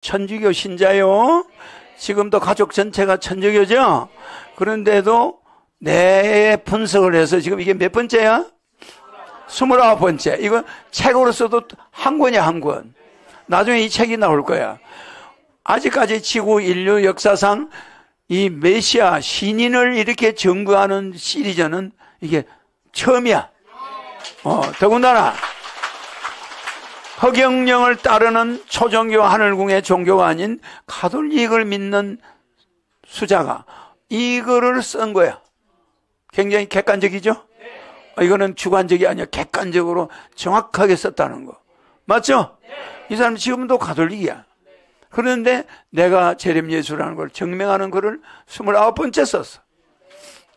천주교 신자요. 지금도 가족 전체가 천주교죠. 그런데도 내 분석을 해서 지금 이게 몇 번째야? 29번째. 이거 책으로 써도 한 권이야, 한 권. 나중에 이 책이 나올 거야. 아직까지 지구 인류 역사상 이 메시아 신인을 이렇게 증거하는 시리즈는 이게 처음이야. 더군다나 허경영을 따르는 초종교 하늘궁의 종교가 아닌 가톨릭을 믿는 수자가 이거를 쓴 거야. 굉장히 객관적이죠? 이거는 주관적이 아니라 객관적으로 정확하게 썼다는 거. 맞죠? 이 사람 지금도 가톨릭이야. 그런데 내가 재림 예수라는 걸 증명하는 글을 29번째 썼어.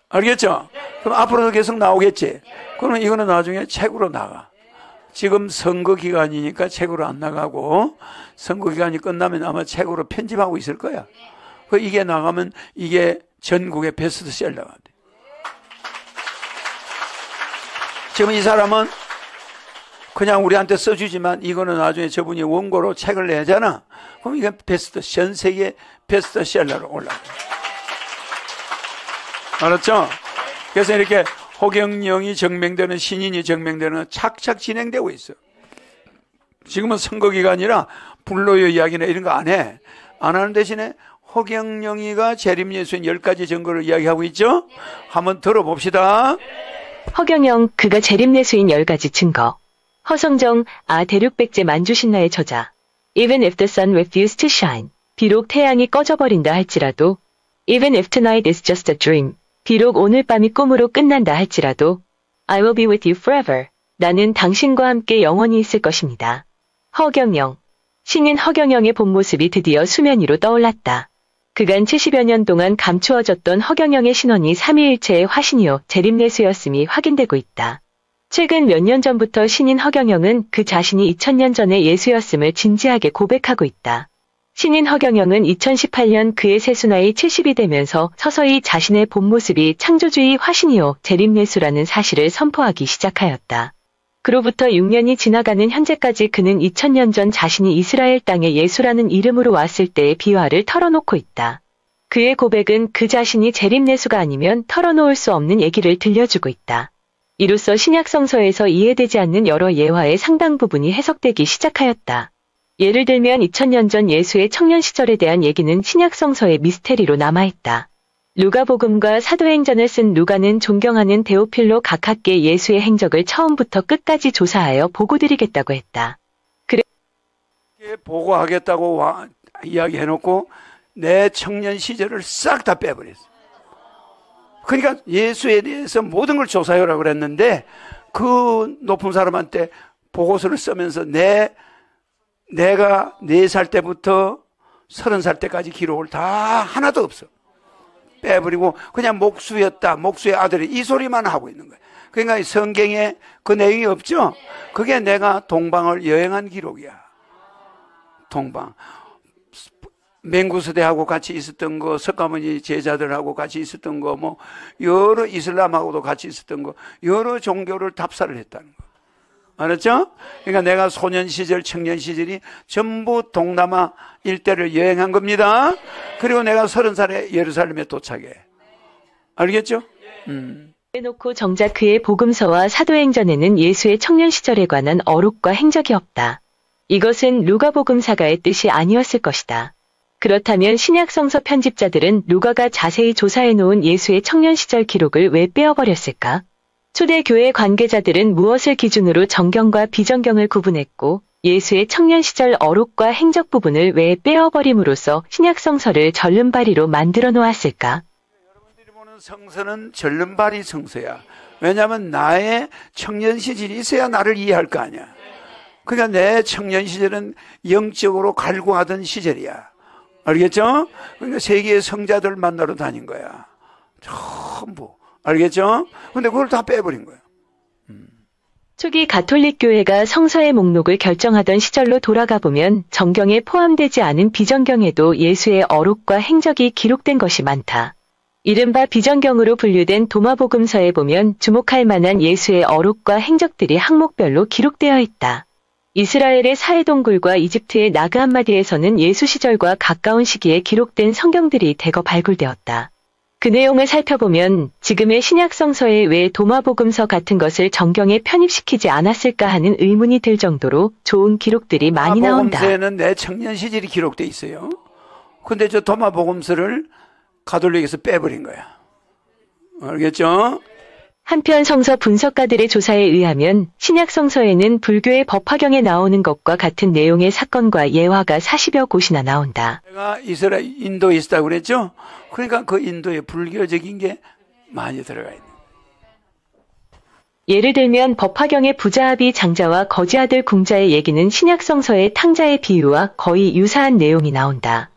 알겠죠? 그럼 앞으로도 계속 나오겠지? 그러면 이거는 나중에 책으로 나가. 지금 선거 기간이니까 책으로 안 나가고 선거 기간이 끝나면 아마 책으로 편집하고 있을 거야. 이게 나가면 이게 전국의 베스트셀러가 돼. 지금 이 사람은 그냥 우리한테 써주지만 이거는 나중에 저분이 원고로 책을 내잖아. 그럼 이게 전 세계 베스트셀러로 올라가. 알았죠? 그래서 이렇게 허경영이 증명되는, 신인이 증명되는 착착 진행되고 있어. 지금은 선거기간이라 불로의 이야기나 이런 거 안 해. 안 하는 대신에 허경영이가 재림예수인 10가지 증거를 이야기하고 있죠? 한번 들어봅시다. 허경영, 그가 재림예수인 10가지 증거. 허성정, 대륙백제 만주신라의 저자. Even if the sun refused to shine. 비록 태양이 꺼져버린다 할지라도. Even if tonight is just a dream. 비록 오늘 밤이 꿈으로 끝난다 할지라도. I will be with you forever. 나는 당신과 함께 영원히 있을 것입니다. 허경영. 신인 허경영의 본 모습이 드디어 수면 위로 떠올랐다. 그간 70여 년 동안 감추어졌던 허경영의 신원이 삼위일체의 화신이요 재림예수였음이 확인되고 있다. 최근 몇 년 전부터 신인 허경영은 그 자신이 2000년 전의 예수였음을 진지하게 고백하고 있다. 신인 허경영은 2018년 그의 세수 나이 70이 되면서 서서히 자신의 본 모습이 창조주의 화신이요 재림예수라는 사실을 선포하기 시작하였다. 그로부터 6년이 지나가는 현재까지 그는 2000년 전 자신이 이스라엘 땅에 예수라는 이름으로 왔을 때의 비화를 털어놓고 있다. 그의 고백은 그 자신이 재림예수가 아니면 털어놓을 수 없는 얘기를 들려주고 있다. 이로써 신약성서에서 이해되지 않는 여러 예화의 상당 부분이 해석되기 시작하였다. 예를 들면 2000년 전 예수의 청년 시절에 대한 얘기는 신약성서의 미스테리로 남아있다. 루가복음과 사도행전을 쓴 루가는 존경하는 데오필로 각하께 예수의 행적을 처음부터 끝까지 조사하여 보고드리겠다고 했다. 보고하겠다고 이야기해놓고 내 청년 시절을 싹 다 빼버렸어. 그러니까 예수에 대해서 모든 걸 조사해오라고 그랬는데 그 높은 사람한테 보고서를 쓰면서 내가 4살 때부터 30살 때까지 기록을 다 하나도 없어. 빼버리고 그냥 목수였다, 목수의 아들이 이 소리만 하고 있는 거야. 그러니까 성경에 그 내용이 없죠? 그게 내가 동방을 여행한 기록이야. 동방. 맹구스대하고 같이 있었던 거, 석가모니 제자들하고 같이 있었던 거, 뭐 여러 이슬람하고도 같이 있었던 거, 여러 종교를 답사를 했다는 거. 알았죠? 그러니까 내가 소년 시절, 청년 시절이 전부 동남아 일대를 여행한 겁니다. 그리고 내가 30살에 예루살렘에 도착해. 알겠죠? 해놓고 정작 그의 복음서와 사도행전에는 예수의 청년 시절에 관한 어록과 행적이 없다. 이것은 루가복음사가의 뜻이 아니었을 것이다. 그렇다면 신약성서 편집자들은 루가가 자세히 조사해놓은 예수의 청년 시절 기록을 왜 빼어버렸을까? 초대교회 관계자들은 무엇을 기준으로 정경과 비정경을 구분했고 예수의 청년 시절 어록과 행적 부분을 왜 빼어버림으로써 신약성서를 절름발이로 만들어 놓았을까? 여러분들이 보는 성서는 절름발이 성서야. 왜냐하면 나의 청년 시절이 있어야 나를 이해할 거 아니야. 그러니까 내 청년 시절은 영적으로 갈구하던 시절이야. 알겠죠? 그러니까 세계의 성자들 만나러 다닌 거야. 전부. 알겠죠? 근데 그걸 다 빼버린 거예요. 초기 가톨릭 교회가 성서의 목록을 결정하던 시절로 돌아가 보면 정경에 포함되지 않은 비정경에도 예수의 어록과 행적이 기록된 것이 많다. 이른바 비정경으로 분류된 도마복음서에 보면 주목할 만한 예수의 어록과 행적들이 항목별로 기록되어 있다. 이스라엘의 사해동굴과 이집트의 나그 함마디에서는 예수 시절과 가까운 시기에 기록된 성경들이 대거 발굴되었다. 그 내용을 살펴보면 지금의 신약 성서에 왜 도마복음서 같은 것을 정경에 편입시키지 않았을까 하는 의문이 들 정도로 좋은 기록들이 많이 나온다. 도마복음서에는 내 청년 시절이 기록돼 있어요. 근데 저 도마복음서를 가톨릭에서 빼버린 거야. 알겠죠? 한편 성서 분석가들의 조사에 의하면 신약 성서에는 불교의 법화경에 나오는 것과 같은 내용의 사건과 예화가 40여 곳이나 나온다. 내가 인도에 있었다고 그랬죠? 그러니까 그 인도에 불교적인 게 많이 들어가 있는. 예를 들면 법화경의 부자아비 장자와 거지 아들 궁자의 얘기는 신약 성서의 탕자의 비유와 거의 유사한 내용이 나온다.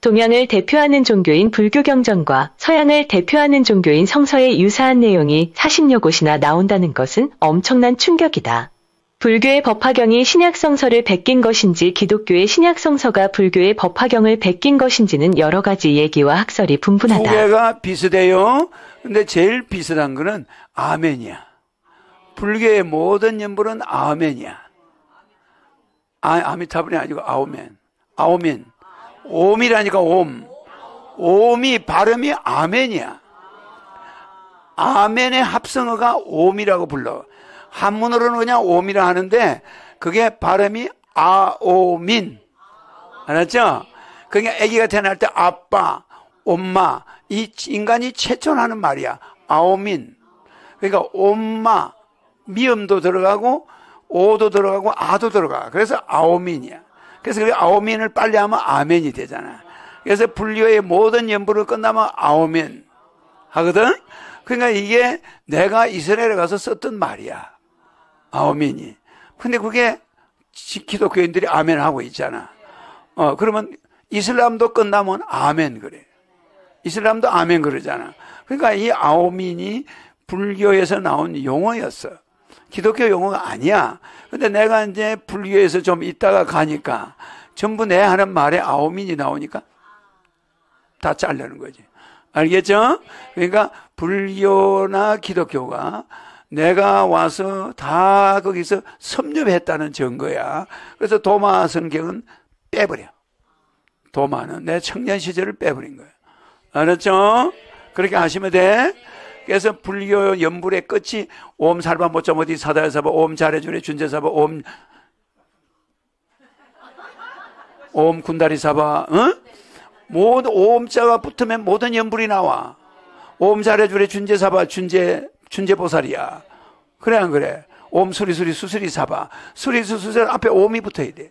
동양을 대표하는 종교인 불교경전과 서양을 대표하는 종교인 성서의 유사한 내용이 40여 곳이나 나온다는 것은 엄청난 충격이다. 불교의 법화경이 신약 성서를 베낀 것인지 기독교의 신약 성서가 불교의 법화경을 베낀 것인지는 여러 가지 얘기와 학설이 분분하다. 두 개가 비슷해요. 근데 제일 비슷한 거는 아멘이야. 불교의 모든 연불은 아멘이야. 아미타불이 아니고 아오멘. 아오멘. 옴이라니까 옴. 옴이 발음이 아멘이야. 아멘의 합성어가 옴이라고 불러. 한문으로는 그냥 옴이라 하는데 그게 발음이 아오민. 알았죠? 그러니까 아기가 태어날 때 아빠, 엄마, 이 인간이 최초하는 말이야. 아오민. 그러니까 엄마, 미음도 들어가고 오도 들어가고 아도 들어가. 그래서 아오민이야. 그래서 그 아오민을 빨리 하면 아멘이 되잖아. 그래서 불교의 모든 연부를 끝나면 아오멘 하거든. 그러니까 이게 내가 이스라엘에 가서 썼던 말이야. 아오민이. 근데 그게 기독교인들이 아멘 하고 있잖아. 그러면 이슬람도 끝나면 아멘 그래. 이슬람도 아멘 그러잖아. 그러니까 이 아오민이 불교에서 나온 용어였어. 기독교 용어가 아니야. 근데 내가 이제 불교에서 좀 있다가 가니까 전부 내 하는 말에 아오민이 나오니까 다 자르는 거지. 알겠죠? 그러니까 불교나 기독교가 내가 와서 다 거기서 섭렵했다는 증거야. 그래서 도마 성경은 빼버려. 도마는 내 청년 시절을 빼버린 거야. 알았죠? 그렇게 하시면 돼. 그래서 불교 연불의 끝이 옴 살바 모짜 어디 사다야 사바 옴 잘해주네 준재 사바 옴 군다리 사바 모든 옴자가 붙으면 모든 연불이 나와. 옴 잘해주네 준재 사바 준재 보살이야. 그래 안 그래? 옴 수리수리 수수리 사바 수리수수리 앞에 옴이 붙어야 돼.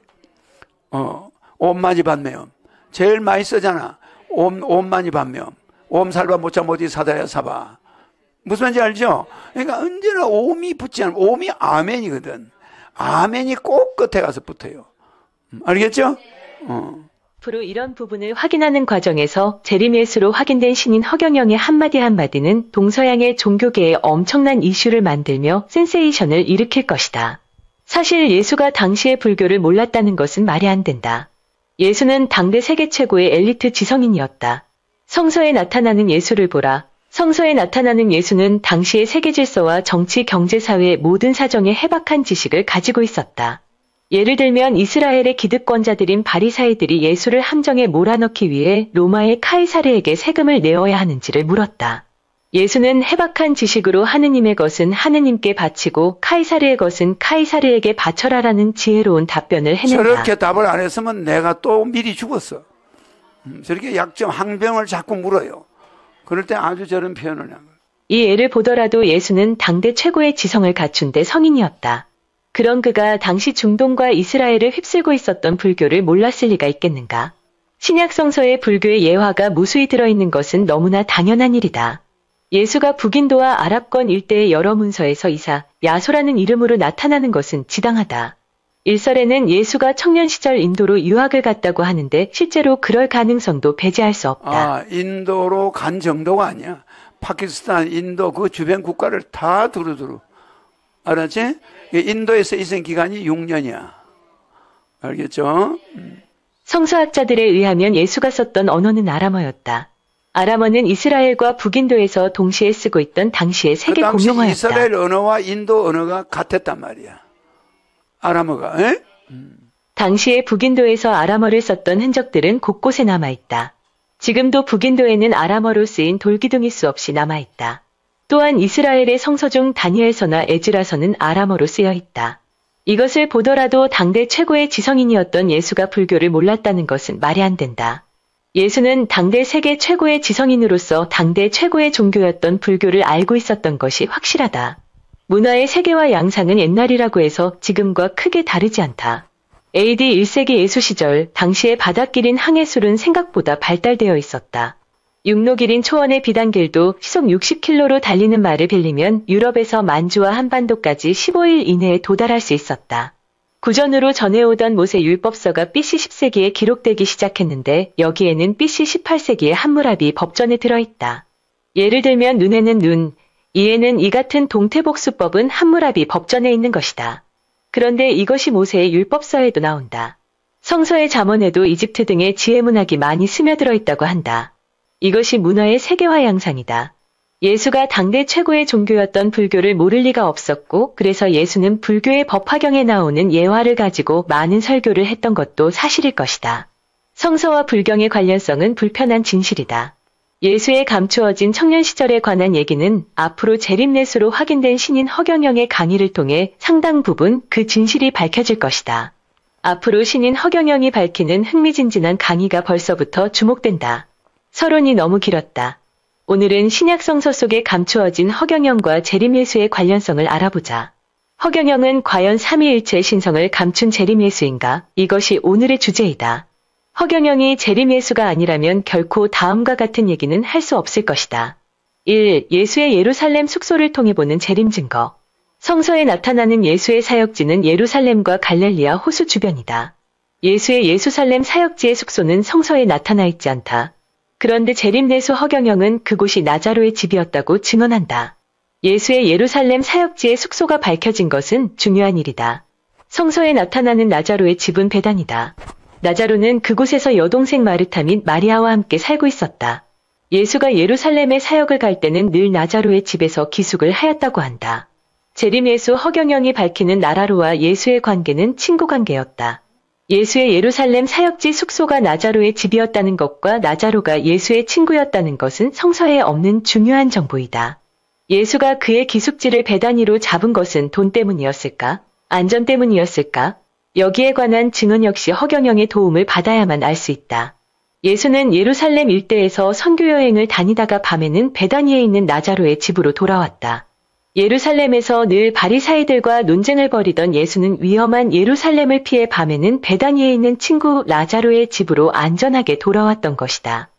옴마지 반매엄 제일 많이 쓰잖아. 옴마니 반매엄 옴 살바 모짜 어디 사다야 사바. 무슨 말인지 알죠? 그러니까 언제나 옴이 붙지 않으면 옴이 아멘이거든. 아멘이 꼭 끝에 가서 붙어요. 알겠죠? 앞으로 이런 부분을 확인하는 과정에서 재림예수로 확인된 신인 허경영의 한마디는 동서양의 종교계에 엄청난 이슈를 만들며 센세이션을 일으킬 것이다. 사실 예수가 당시의 불교를 몰랐다는 것은 말이 안 된다. 예수는 당대 세계 최고의 엘리트 지성인이었다. 성서에 나타나는 예수를 보라. 성서에 나타나는 예수는 당시의 세계 질서와 정치, 경제, 사회의 모든 사정에 해박한 지식을 가지고 있었다. 예를 들면 이스라엘의 기득권자들인 바리사이들이 예수를 함정에 몰아넣기 위해 로마의 카이사르에게 세금을 내어야 하는지를 물었다. 예수는 해박한 지식으로 하느님의 것은 하느님께 바치고 카이사르의 것은 카이사르에게 바쳐라라는 지혜로운 답변을 해낸다. 저렇게 답을 안 했으면 내가 또 미리 죽었어. 저렇게 약점 항변을 자꾸 물어요. 그럴 때 아주 저런 표현을 한 거예요. 이 예를 보더라도 예수는 당대 최고의 지성을 갖춘 데 성인이었다. 그런 그가 당시 중동과 이스라엘을 휩쓸고 있었던 불교를 몰랐을 리가 있겠는가? 신약 성서에 불교의 예화가 무수히 들어있는 것은 너무나 당연한 일이다. 예수가 북인도와 아랍권 일대의 여러 문서에서 이사, 야소라는 이름으로 나타나는 것은 지당하다. 일설에는 예수가 청년 시절 인도로 유학을 갔다고 하는데 실제로 그럴 가능성도 배제할 수 없다. 인도로 간 정도가 아니야. 파키스탄, 인도 그 주변 국가를 다 두루두루. 알았지? 인도에서 있은 기간이 6년이야. 알겠죠? 성서학자들에 의하면 예수가 썼던 언어는 아람어였다. 아람어는 이스라엘과 북인도에서 동시에 쓰고 있던 당시의 세계 공용어였다. 이스라엘 언어와 인도 언어가 같았단 말이야. 아람어가. 에? 당시에 북인도에서 아람어를 썼던 흔적들은 곳곳에 남아있다. 지금도 북인도에는 아람어로 쓰인 돌기둥이 수없이 남아있다. 또한 이스라엘의 성서 중 다니엘서나 에즈라서는 아람어로 쓰여있다. 이것을 보더라도 당대 최고의 지성인이었던 예수가 불교를 몰랐다는 것은 말이 안 된다. 예수는 당대 세계 최고의 지성인으로서 당대 최고의 종교였던 불교를 알고 있었던 것이 확실하다. 문화의 세계와 양상은 옛날이라고 해서 지금과 크게 다르지 않다. AD 1세기 예수 시절 당시의 바닷길인 항해술은 생각보다 발달되어 있었다. 육로길인 초원의 비단길도 시속 60km로 달리는 말을 빌리면 유럽에서 만주와 한반도까지 15일 이내에 도달할 수 있었다. 구전으로 전해오던 모세 율법서가 BC 10세기에 기록되기 시작했는데 여기에는 BC 18세기의 함무라비 법전에 들어있다. 예를 들면 눈에는 눈, 이에는 이 같은 동태복수법은 함무라비 법전에 있는 것이다. 그런데 이것이 모세의 율법서에도 나온다. 성서의 잠언에도 이집트 등의 지혜문학이 많이 스며들어 있다고 한다. 이것이 문화의 세계화 양상이다. 예수가 당대 최고의 종교였던 불교를 모를 리가 없었고 그래서 예수는 불교의 법화경에 나오는 예화를 가지고 많은 설교를 했던 것도 사실일 것이다. 성서와 불경의 관련성은 불편한 진실이다. 예수의 감추어진 청년 시절에 관한 얘기는 앞으로 재림례수로 확인된 신인 허경영의 강의를 통해 상당 부분 그 진실이 밝혀질 것이다. 앞으로 신인 허경영이 밝히는 흥미진진한 강의가 벌써부터 주목된다. 서론이 너무 길었다. 오늘은 신약성서 속에 감추어진 허경영과 재림예수의 관련성을 알아보자. 허경영은 과연 삼위일체의 신성을 감춘 재림예수인가? 이것이 오늘의 주제이다. 허경영이 재림예수가 아니라면 결코 다음과 같은 얘기는 할 수 없을 것이다. 1. 예수의 예루살렘 숙소를 통해 보는 재림 증거. 성서에 나타나는 예수의 사역지는 예루살렘과 갈릴리아 호수 주변이다. 예수의 예루살렘 사역지의 숙소는 성서에 나타나 있지 않다. 그런데 재림예수 허경영은 그곳이 나자로의 집이었다고 증언한다. 예수의 예루살렘 사역지의 숙소가 밝혀진 것은 중요한 일이다. 성서에 나타나는 나자로의 집은 베단이다. 나자로는 그곳에서 여동생 마르타 및 마리아와 함께 살고 있었다. 예수가 예루살렘에 사역을 갈 때는 늘 나자로의 집에서 기숙을 하였다고 한다. 재림예수 허경영이 밝히는 나라로와 예수의 관계는 친구 관계였다. 예수의 예루살렘 사역지 숙소가 나자로의 집이었다는 것과 나자로가 예수의 친구였다는 것은 성서에 없는 중요한 정보이다. 예수가 그의 기숙지를 베다니로 잡은 것은 돈 때문이었을까? 안전 때문이었을까? 여기에 관한 증언 역시 허경영의 도움을 받아야만 알 수 있다. 예수는 예루살렘 일대에서 선교여행을 다니다가 밤에는 베다니에 있는 나자로의 집으로 돌아왔다. 예루살렘에서 늘 바리사이들과 논쟁을 벌이던 예수는 위험한 예루살렘을 피해 밤에는 베다니에 있는 친구 나자로의 집으로 안전하게 돌아왔던 것이다.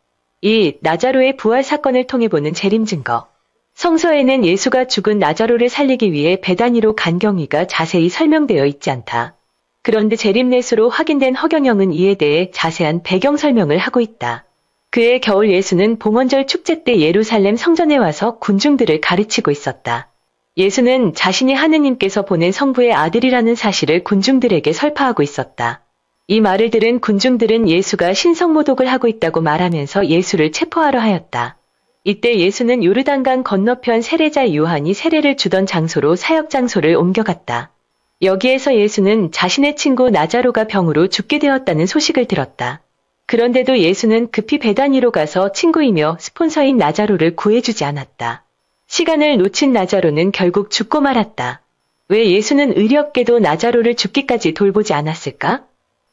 2. 나자로의 부활 사건을 통해 보는 재림 증거. 성서에는 예수가 죽은 나자로를 살리기 위해 베다니로 간 경위가 자세히 설명되어 있지 않다. 그런데 재림례수로 확인된 허경영은 이에 대해 자세한 배경 설명을 하고 있다. 그해 겨울 예수는 봉헌절 축제 때 예루살렘 성전에 와서 군중들을 가르치고 있었다. 예수는 자신이 하느님께서 보낸 성부의 아들이라는 사실을 군중들에게 설파하고 있었다. 이 말을 들은 군중들은 예수가 신성모독을 하고 있다고 말하면서 예수를 체포하려 하였다. 이때 예수는 요르단강 건너편 세례자 요한이 세례를 주던 장소로 사역 장소를 옮겨갔다. 여기에서 예수는 자신의 친구 나자로가 병으로 죽게 되었다는 소식을 들었다. 그런데도 예수는 급히 베다니로 가서 친구이며 스폰서인 나자로를 구해주지 않았다. 시간을 놓친 나자로는 결국 죽고 말았다. 왜 예수는 의리없게도 나자로를 죽기까지 돌보지 않았을까?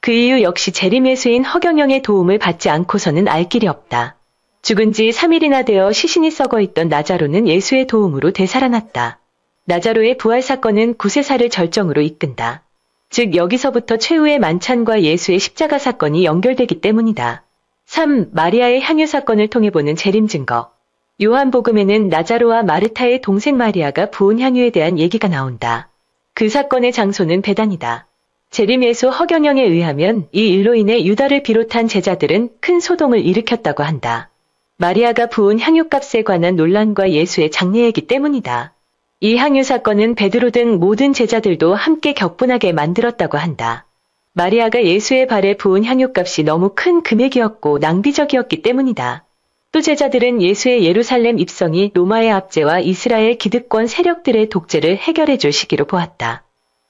그 이유 역시 재림예수인 허경영의 도움을 받지 않고서는 알 길이 없다. 죽은 지 3일이나 되어 시신이 썩어 있던 나자로는 예수의 도움으로 되살아났다. 나자로의 부활 사건은 구세사를 절정으로 이끈다. 즉 여기서부터 최후의 만찬과 예수의 십자가 사건이 연결되기 때문이다. 3. 마리아의 향유 사건을 통해 보는 재림 증거. 요한복음에는 나자로와 마르타의 동생 마리아가 부은 향유에 대한 얘기가 나온다. 그 사건의 장소는 베단이다. 재림예수 허경영에 의하면 이 일로 인해 유다를 비롯한 제자들은 큰 소동을 일으켰다고 한다. 마리아가 부은 향유값에 관한 논란과 예수의 장례이기 때문이다. 이 향유 사건은 베드로 등 모든 제자들도 함께 격분하게 만들었다고 한다. 마리아가 예수의 발에 부은 향유값이 너무 큰 금액이었고 낭비적이었기 때문이다. 또 제자들은 예수의 예루살렘 입성이 로마의 압제와 이스라엘 기득권 세력들의 독재를 해결해 줄 시기로 보았다.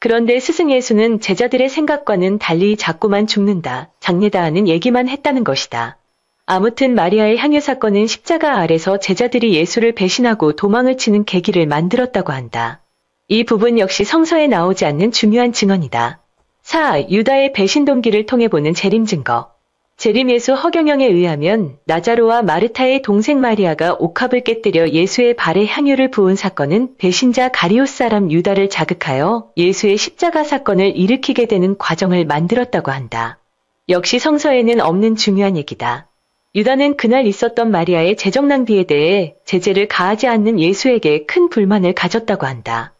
그런데 스승 예수는 제자들의 생각과는 달리 자꾸만 죽는다, 장례다 하는 얘기만 했다는 것이다. 아무튼 마리아의 향유 사건은 십자가 아래서 제자들이 예수를 배신하고 도망을 치는 계기를 만들었다고 한다. 이 부분 역시 성서에 나오지 않는 중요한 증언이다. 4. 유다의 배신 동기를 통해 보는 재림 증거. 재림 예수 허경영에 의하면 나자로와 마르타의 동생 마리아가 옥합을 깨뜨려 예수의 발에 향유를 부은 사건은 배신자 가리옷 사람 유다를 자극하여 예수의 십자가 사건을 일으키게 되는 과정을 만들었다고 한다. 역시 성서에는 없는 중요한 얘기다. 유다는 그날 있었던 마리아의 재정 낭비에 대해 제재를 가하지 않는 예수에게 큰 불만을 가졌다고 한다.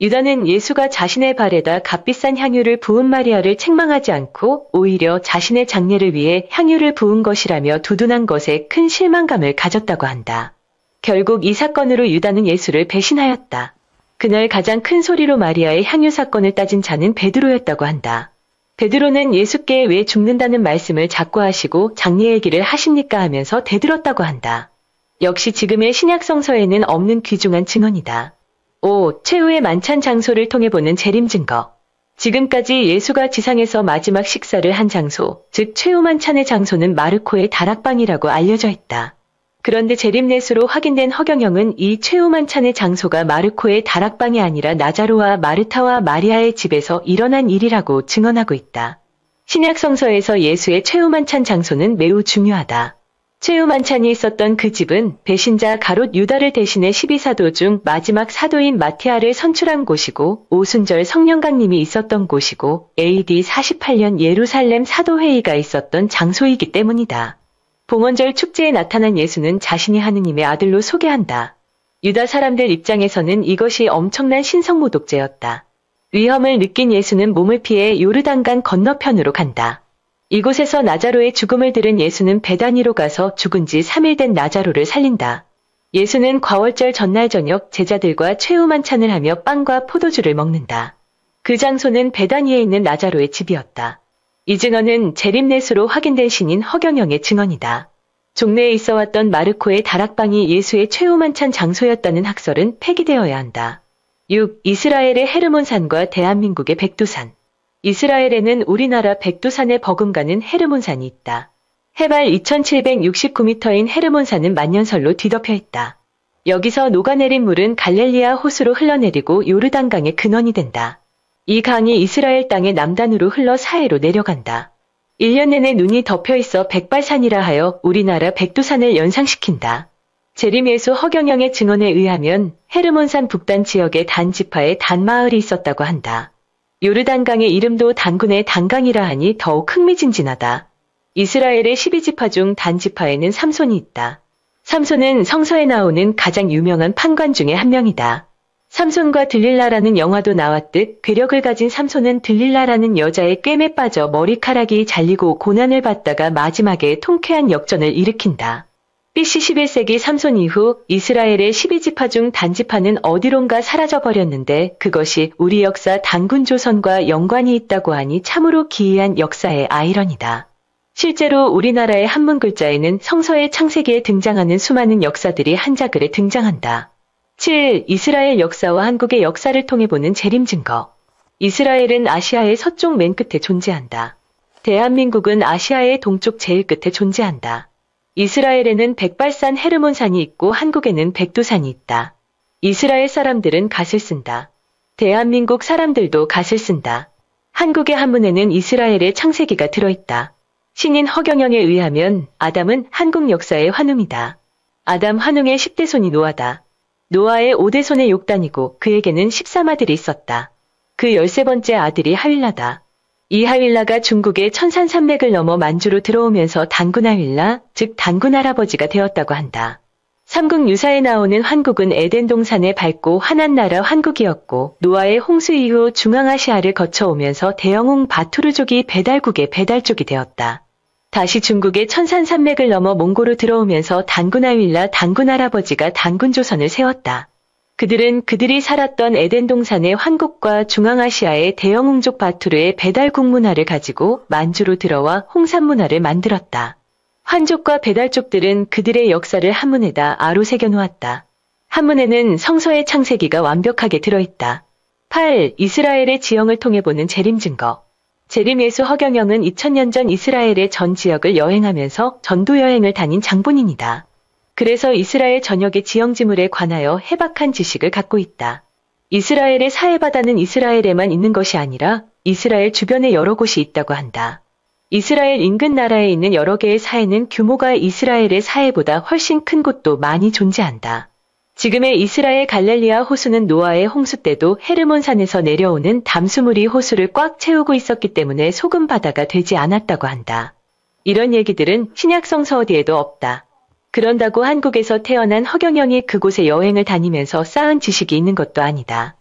유다는 예수가 자신의 발에다 값비싼 향유를 부은 마리아를 책망하지 않고 오히려 자신의 장례를 위해 향유를 부은 것이라며 두둔한 것에 큰 실망감을 가졌다고 한다. 결국 이 사건으로 유다는 예수를 배신하였다. 그날 가장 큰 소리로 마리아의 향유 사건을 따진 자는 베드로였다고 한다. 베드로는 예수께 왜 죽는다는 말씀을 자꾸 하시고 장례 얘기를 하십니까 하면서 대들었다고 한다. 역시 지금의 신약 성서에는 없는 귀중한 증언이다. 5. 최후의 만찬 장소를 통해 보는 재림 증거. 지금까지 예수가 지상에서 마지막 식사를 한 장소, 즉 최후 만찬의 장소는 마르코의 다락방이라고 알려져 있다. 그런데 재림 예수로 확인된 허경영은 이 최후 만찬의 장소가 마르코의 다락방이 아니라 나자로와 마르타와 마리아의 집에서 일어난 일이라고 증언하고 있다. 신약 성서에서 예수의 최후 만찬 장소는 매우 중요하다. 최후 만찬이 있었던 그 집은 배신자 가롯 유다를 대신해 12사도 중 마지막 사도인 마티아를 선출한 곳이고 오순절 성령강림이 있었던 곳이고 AD 48년 예루살렘 사도회의가 있었던 장소이기 때문이다. 봉헌절 축제에 나타난 예수는 자신이 하느님의 아들로 소개한다. 유다 사람들 입장에서는 이것이 엄청난 신성모독죄였다. 위험을 느낀 예수는 몸을 피해 요르단강 건너편으로 간다. 이곳에서 나자로의 죽음을 들은 예수는 베다니로 가서 죽은 지 3일 된 나자로를 살린다. 예수는 과월절 전날 저녁 제자들과 최후 만찬을 하며 빵과 포도주를 먹는다. 그 장소는 베다니에 있는 나자로의 집이었다. 이 증언은 재림례수로 확인된 신인 허경영의 증언이다. 종래에 있어왔던 마르코의 다락방이 예수의 최후 만찬 장소였다는 학설은 폐기되어야 한다. 6. 이스라엘의 헤르몬산과 대한민국의 백두산. 이스라엘에는 우리나라 백두산에 버금가는 헤르몬산이 있다. 해발 2769m인 헤르몬산은 만년설로 뒤덮여 있다. 여기서 녹아내린 물은 갈렐리아 호수로 흘러내리고 요르단강의 근원이 된다. 이 강이 이스라엘 땅의 남단으로 흘러 사해로 내려간다. 1년 내내 눈이 덮여 있어 백발산이라 하여 우리나라 백두산을 연상시킨다. 재림예수 허경영의 증언에 의하면 헤르몬산 북단 지역의 단 지파에 단 마을이 있었다고 한다. 요르단강의 이름도 단군의 단강이라 하니 더욱 흥미진진하다. 이스라엘의 12지파 중 단 지파에는 삼손이 있다. 삼손은 성서에 나오는 가장 유명한 판관 중에 한 명이다. 삼손과 들릴라라는 영화도 나왔듯 괴력을 가진 삼손은 들릴라라는 여자의 꿰매 빠져 머리카락이 잘리고 고난을 받다가 마지막에 통쾌한 역전을 일으킨다. BC 11세기 삼손 이후 이스라엘의 12지파 중 단지파는 어디론가 사라져버렸는데 그것이 우리 역사 단군조선과 연관이 있다고 하니 참으로 기이한 역사의 아이러니다. 실제로 우리나라의 한문 글자에는 성서의 창세기에 등장하는 수많은 역사들이 한자글에 등장한다. 7. 이스라엘 역사와 한국의 역사를 통해 보는 재림 증거. 이스라엘은 아시아의 서쪽 맨 끝에 존재한다. 대한민국은 아시아의 동쪽 제일 끝에 존재한다. 이스라엘에는 백발산 헤르몬산이 있고 한국에는 백두산이 있다. 이스라엘 사람들은 갓을 쓴다. 대한민국 사람들도 갓을 쓴다. 한국의 한문에는 이스라엘의 창세기가 들어있다. 신인 허경영에 의하면 아담은 한국 역사의 환웅이다. 아담 환웅의 10대 손이 노아다. 노아의 5대 손의 욕단이고 그에게는 13아들이 있었다. 그 13번째 아들이 하윌라다. 이 하윌라가 중국의 천산산맥을 넘어 만주로 들어오면서 단군하윌라, 즉 단군할아버지가 되었다고 한다. 삼국유사에 나오는 환국은 에덴 동산에 밝고 환한 나라 환국이었고 노아의 홍수 이후 중앙아시아를 거쳐오면서 대영웅 바투르족이 배달국의 배달족이 되었다. 다시 중국의 천산산맥을 넘어 몽고로 들어오면서 단군하윌라 단군할아버지가 단군조선을 세웠다. 그들은 그들이 살았던 에덴 동산의 환국과 중앙아시아의 대영웅족 바투르의 배달국 문화를 가지고 만주로 들어와 홍산 문화를 만들었다. 환족과 배달족들은 그들의 역사를 한문에다 아로 새겨놓았다. 한문에는 성서의 창세기가 완벽하게 들어있다. 8. 이스라엘의 지형을 통해 보는 재림 증거. 재림 예수 허경영은 2000년 전 이스라엘의 전 지역을 여행하면서 전도 여행을 다닌 장본인이다. 그래서 이스라엘 전역의 지형지물에 관하여 해박한 지식을 갖고 있다. 이스라엘의 사해바다는 이스라엘에만 있는 것이 아니라 이스라엘 주변에 여러 곳이 있다고 한다. 이스라엘 인근 나라에 있는 여러 개의 사해는 규모가 이스라엘의 사해보다 훨씬 큰 곳도 많이 존재한다. 지금의 이스라엘 갈릴리아 호수는 노아의 홍수 때도 헤르몬 산에서 내려오는 담수물이 호수를 꽉 채우고 있었기 때문에 소금 바다가 되지 않았다고 한다. 이런 얘기들은 신약성서 어디에도 없다. 그런다고 한국에서 태어난 허경영이 그곳에 여행을 다니면서 쌓은 지식이 있는 것도 아니다.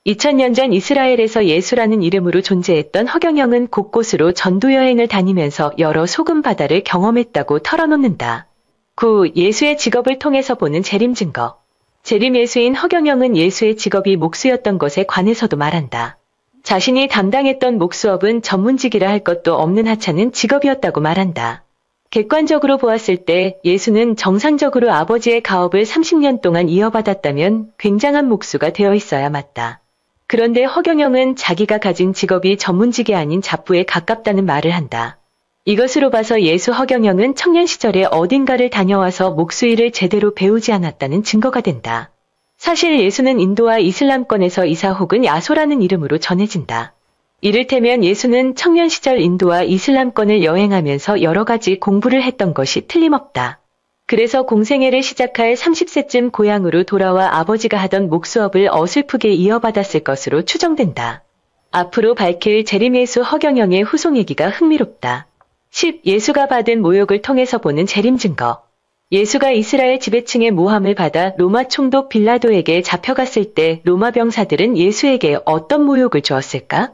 2000년 전 이스라엘에서 예수라는 이름으로 존재했던 허경영은 곳곳으로 전도 여행을 다니면서 여러 소금 바다를 경험했다고 털어놓는다. 9. 예수의 직업을 통해서 보는 재림 증거. 재림 예수인 허경영은 예수의 직업이 목수였던 것에 관해서도 말한다. 자신이 담당했던 목수업은 전문직이라 할 것도 없는 하찮은 직업이었다고 말한다. 객관적으로 보았을 때 예수는 정상적으로 아버지의 가업을 30년 동안 이어받았다면 굉장한 목수가 되어 있어야 맞다. 그런데 허경영은 자기가 가진 직업이 전문직이 아닌 잡부에 가깝다는 말을 한다. 이것으로 봐서 예수 허경영은 청년 시절에 어딘가를 다녀와서 목수 일을 제대로 배우지 않았다는 증거가 된다. 사실 예수는 인도와 이슬람권에서 이사 혹은 야소라는 이름으로 전해진다. 이를테면 예수는 청년 시절 인도와 이슬람권을 여행하면서 여러 가지 공부를 했던 것이 틀림없다. 그래서 공생애를 시작할 30세쯤 고향으로 돌아와 아버지가 하던 목수업을 어설프게 이어받았을 것으로 추정된다. 앞으로 밝힐 재림 예수 허경영의 후속 얘기가 흥미롭다. 10. 예수가 받은 모욕을 통해서 보는 재림 증거. 예수가 이스라엘 지배층의 모함을 받아 로마 총독 빌라도에게 잡혀갔을 때 로마 병사들은 예수에게 어떤 모욕을 주었을까?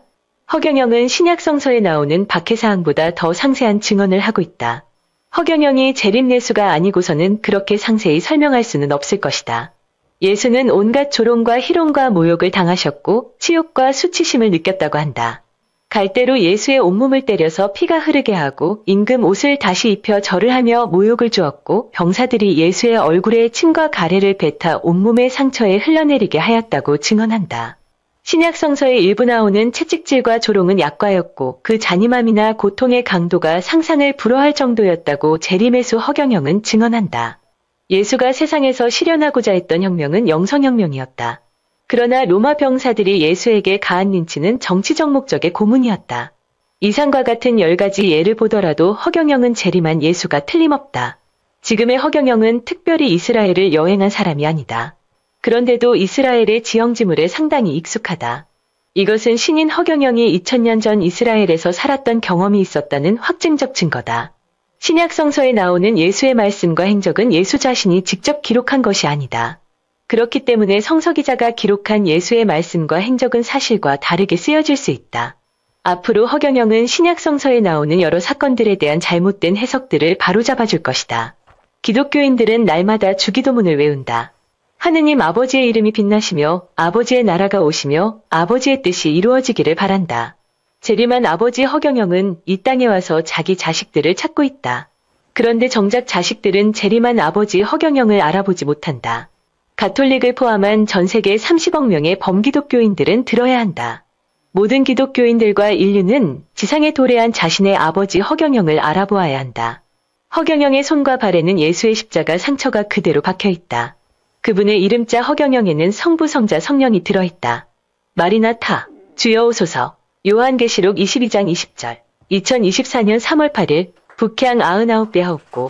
허경영은 신약성서에 나오는 박해사항보다 더 상세한 증언을 하고 있다. 허경영이 재림 예수가 아니고서는 그렇게 상세히 설명할 수는 없을 것이다. 예수는 온갖 조롱과 희롱과 모욕을 당하셨고 치욕과 수치심을 느꼈다고 한다. 갈대로 예수의 온몸을 때려서 피가 흐르게 하고 임금 옷을 다시 입혀 절을 하며 모욕을 주었고 병사들이 예수의 얼굴에 침과 가래를 뱉어 온몸의 상처에 흘러내리게 하였다고 증언한다. 신약성서에 일부 나오는 채찍질과 조롱은 약과였고 그 잔인함이나 고통의 강도가 상상을 불허할 정도였다고 재림예수 허경영은 증언한다. 예수가 세상에서 실현하고자 했던 혁명은 영성혁명이었다. 그러나 로마 병사들이 예수에게 가한 린치는 정치적 목적의 고문이었다. 이상과 같은 10가지 예를 보더라도 허경영은 재림한 예수가 틀림없다. 지금의 허경영은 특별히 이스라엘을 여행한 사람이 아니다. 그런데도 이스라엘의 지형지물에 상당히 익숙하다. 이것은 신인 허경영이 2000년 전 이스라엘에서 살았던 경험이 있었다는 확증적 증거다. 신약성서에 나오는 예수의 말씀과 행적은 예수 자신이 직접 기록한 것이 아니다. 그렇기 때문에 성서기자가 기록한 예수의 말씀과 행적은 사실과 다르게 쓰여질 수 있다. 앞으로 허경영은 신약성서에 나오는 여러 사건들에 대한 잘못된 해석들을 바로잡아줄 것이다. 기독교인들은 날마다 주기도문을 외운다. 하느님 아버지의 이름이 빛나시며 아버지의 나라가 오시며 아버지의 뜻이 이루어지기를 바란다. 재림한 아버지 허경영은 이 땅에 와서 자기 자식들을 찾고 있다. 그런데 정작 자식들은 재림한 아버지 허경영을 알아보지 못한다. 가톨릭을 포함한 전 세계 30억 명의 범기독교인들은 들어야 한다. 모든 기독교인들과 인류는 지상에 도래한 자신의 아버지 허경영을 알아보아야 한다. 허경영의 손과 발에는 예수의 십자가 상처가 그대로 박혀있다. 그분의 이름자 허경영에는 성부, 성자, 성령이 들어있다. 마리나타, 주여 오소서. 요한계시록 22장 20절. 2024년 3월 8일 북향 99배 하옵고